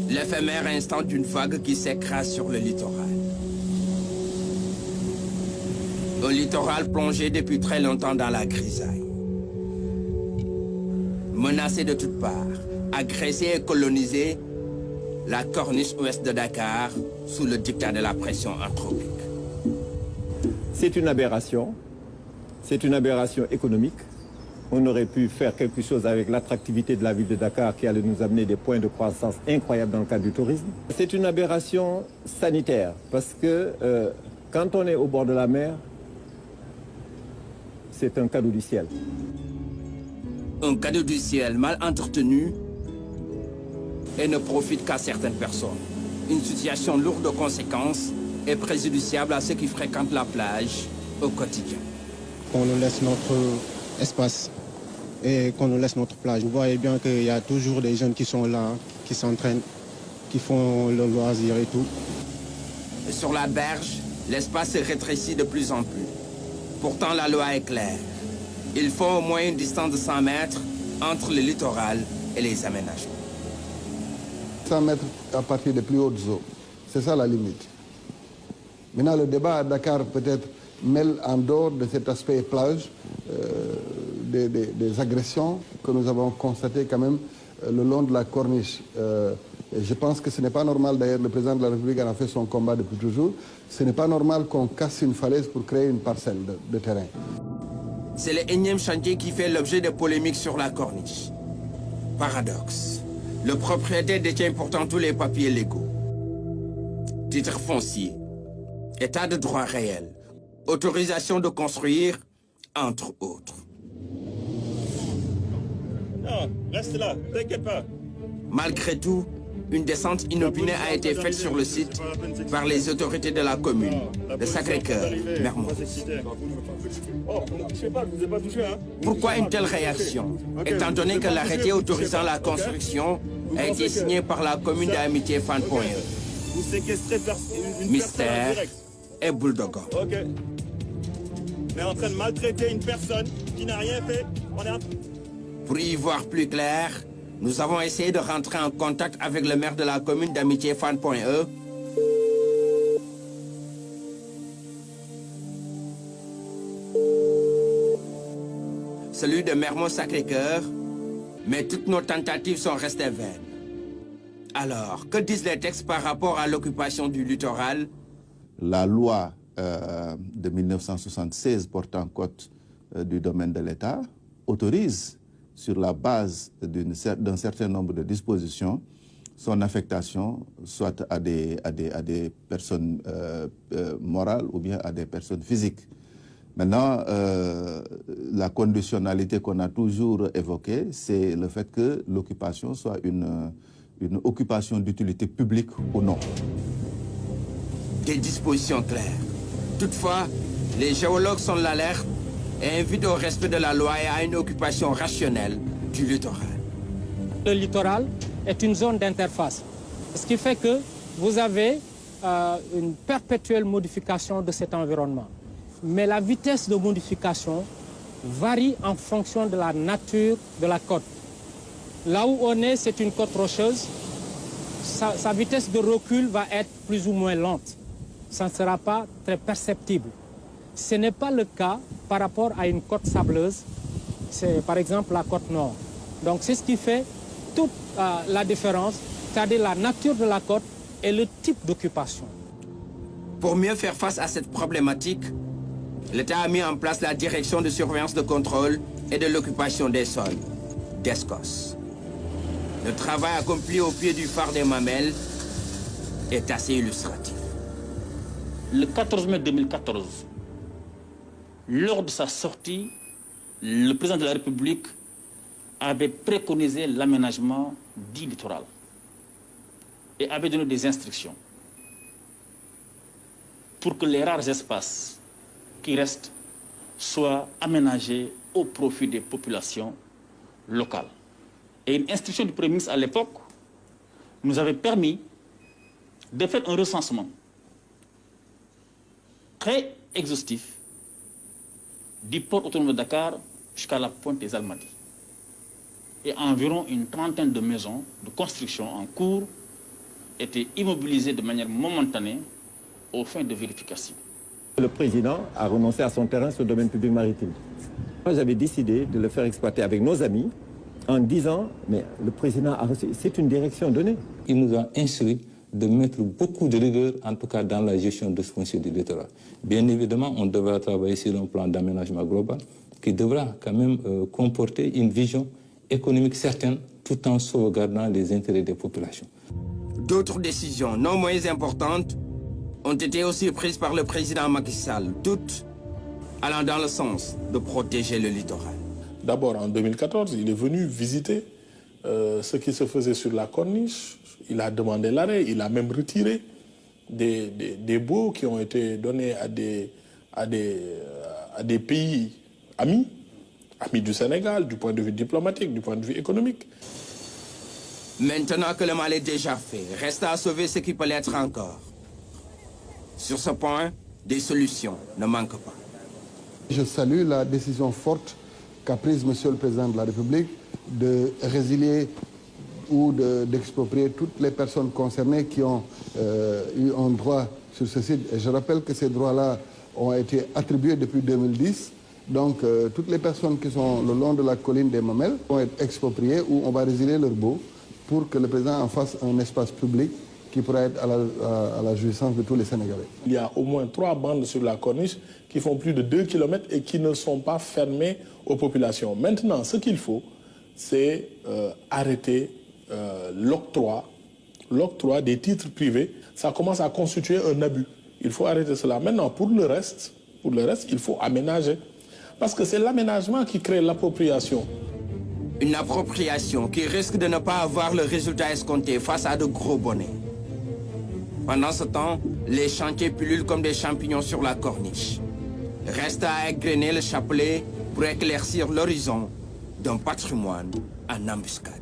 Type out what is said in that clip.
L'éphémère instant d'une vague qui s'écrase sur le littoral. Un littoral plongé depuis très longtemps dans la grisaille. Menacé de toutes parts, agressé et colonisé, la corniche ouest de Dakar sous le diktat de la pression anthropique. C'est une aberration économique. On aurait pu faire quelque chose avec l'attractivité de la ville de Dakar qui allait nous amener des points de croissance incroyables dans le cadre du tourisme. C'est une aberration sanitaire parce que quand on est au bord de la mer, c'est un cadeau du ciel. Un cadeau du ciel mal entretenu et ne profite qu'à certaines personnes. Une situation lourde de conséquences et préjudiciable à ceux qui fréquentent la plage au quotidien. Qu'on nous laisse notre espace et qu'on nous laisse notre plage. Vous voyez bien qu'il y a toujours des jeunes qui sont là, qui s'entraînent, qui font le loisir et tout. Et sur la berge, l'espace se rétrécit de plus en plus. Pourtant, la loi est claire. Il faut au moins une distance de 100 mètres entre le littoral et les aménagements. 100 mètres à partir des plus hautes eaux. C'est ça la limite. Maintenant, le débat à Dakar peut-être mêle en dehors de cet aspect plage des agressions que nous avons constatées quand même le long de la corniche. Et je pense que ce n'est pas normal, d'ailleurs le président de la République en a fait son combat depuis toujours, ce n'est pas normal qu'on casse une falaise pour créer une parcelle de terrain. C'est le énième chantier qui fait l'objet de polémiques sur la corniche. Paradoxe. Le propriétaire détient pourtant tous les papiers légaux. Titre foncier, état de droit réel, autorisation de construire, entre autres. Non, reste là, t'inquiète pas. Malgré tout, une descente inopinée a été faite sur le site par les autorités de la commune, de Sacré-Cœur, Mermoz. Oh, je sais pas, je vous ai pas touché, hein. Pourquoi une telle réaction, étant donné que l'arrêté autorisant la construction a été signé par la commune d'Amitié Fan.e? Vous séquestrez une Mystère personne et Bulldogon. Ok. On est en train de maltraiter une personne qui n'a rien fait. Pour y voir plus clair, nous avons essayé de rentrer en contact avec le maire de la commune d'Amitié Fan.e. Celui de Mermoz Sacré-Cœur, mais toutes nos tentatives sont restées vaines. Alors, que disent les textes par rapport à l'occupation du littoral? La loi de 1976 portant code du domaine de l'État autorise, sur la base d'un certain nombre de dispositions, son affectation soit à des personnes morales ou bien à des personnes physiques. Maintenant, la conditionnalité qu'on a toujours évoquée, c'est le fait que l'occupation soit une occupation d'utilité publique ou non. Des dispositions claires. Toutefois, les géologues sont l'alerte et invitent au respect de la loi et à une occupation rationnelle du littoral. Le littoral est une zone d'interface, ce qui fait que vous avez une perpétuelle modification de cet environnement. Mais la vitesse de modification varie en fonction de la nature de la côte. Là où on est, c'est une côte rocheuse. Sa vitesse de recul va être plus ou moins lente. Ça ne sera pas très perceptible. Ce n'est pas le cas par rapport à une côte sableuse. C'est par exemple la côte nord. Donc c'est ce qui fait toute la différence, c'est-à-dire la nature de la côte et le type d'occupation. Pour mieux faire face à cette problématique, l'État a mis en place la direction de surveillance de contrôle et de l'occupation des sols, DESCOS. Le travail accompli au pied du phare des Mamelles est assez illustratif. Le 14 mai 2014, lors de sa sortie, le président de la République avait préconisé l'aménagement du littoral et avait donné des instructions pour que les rares espaces qui restent soient aménagés au profit des populations locales. Et une instruction du Premier ministre à l'époque nous avait permis de faire un recensement très exhaustif du port autonome de Dakar jusqu'à la pointe des Almadies. Et environ une trentaine de maisons de construction en cours été immobilisés de manière momentanée aux fins de vérification. Le président a renoncé à son terrain sur le domaine public maritime. Moi, j'avais décidé de le faire exploiter avec nos amis en disant, mais le président a reçu, c'est une direction donnée. Il nous a instruit de mettre beaucoup de rigueur, en tout cas dans la gestion de ce foncier du littoral. Bien évidemment, on devra travailler sur un plan d'aménagement global qui devra quand même comporter une vision économique certaine tout en sauvegardant les intérêts des populations. D'autres décisions non moins importantes ont été aussi prises par le président Macky Sall, toutes allant dans le sens de protéger le littoral. D'abord, en 2014, il est venu visiter ce qui se faisait sur la corniche. Il a demandé l'arrêt, il a même retiré des baux qui ont été donnés à des pays amis du Sénégal, du point de vue diplomatique, du point de vue économique. Maintenant que le mal est déjà fait, reste à sauver ce qui peut l'être encore. Sur ce point, des solutions ne manquent pas. Je salue la décision forte qu'a prise Monsieur le Président de la République de résilier ou d'exproprier toutes les personnes concernées qui ont eu un droit sur ce site. Et je rappelle que ces droits-là ont été attribués depuis 2010. Donc, toutes les personnes qui sont le long de la colline des Mamelles vont être expropriées ou on va résilier leurs baux pour que le président en fasse un espace public qui pourra être à la jouissance de tous les Sénégalais. Il y a au moins 3 bandes sur la corniche qui font plus de 2 km et qui ne sont pas fermées aux populations. Maintenant, ce qu'il faut, c'est arrêter l'octroi des titres privés. Ça commence à constituer un abus. Il faut arrêter cela. Maintenant, pour le reste, il faut aménager. Parce que c'est l'aménagement qui crée l'appropriation. Une appropriation qui risque de ne pas avoir le résultat escompté face à de gros bonnets. Pendant ce temps, les chantiers pullulent comme des champignons sur la corniche. Reste à égrener le chapelet pour éclaircir l'horizon d'un patrimoine en embuscade.